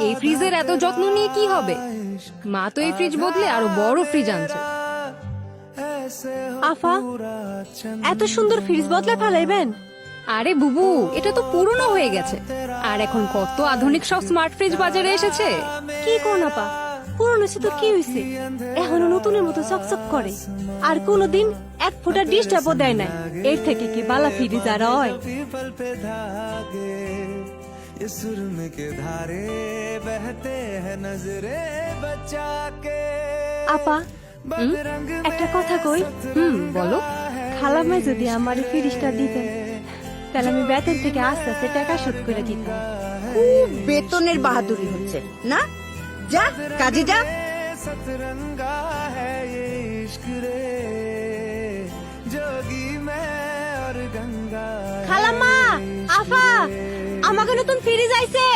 এই ফ্রিজের এত যত্ন নিয়ে কি হবে? মা তো এই ফ্রিজ বদলে আরো বড় ফ্রিজ আনছে। আফা, এত সুন্দর ফ্রিজ বদলে ফেলাইবেন? আরে বুবু, এটা তো পুরনো হয়ে গেছে। আর এখন কত আধুনিক সব স্মার্ট ফ্রিজ বাজারে এসেছে। কি কোন আপা, পুরনো সে তো কি হয়েছে, এখনো নতুনের মতো চকচক করে। আর কোনদিন এক ফোঁটা ডিস্টার্বও দেয় না। এর থেকে কি বালা ফ্রিজ আর হয়? ये सुरम के धारे बहते हैं नजरे बचा के। আপা, একটা কথা কই। বলো। খালাম্মাই যদি আমার এই ফ্রিজটা দিতেন, তাহলে আমি বেতন থেকে আস্তে আস্তে টাকা শোধ করে দিতাম। খুব বেতনের বাহাদুরি হচ্ছে না? যা কাজে যা। सतरंगा है ये इश्क रे, जोगी मैं और गंगा। খালাম্মা, আফা, আমাকে নতুন ফ্রিজ আইছে।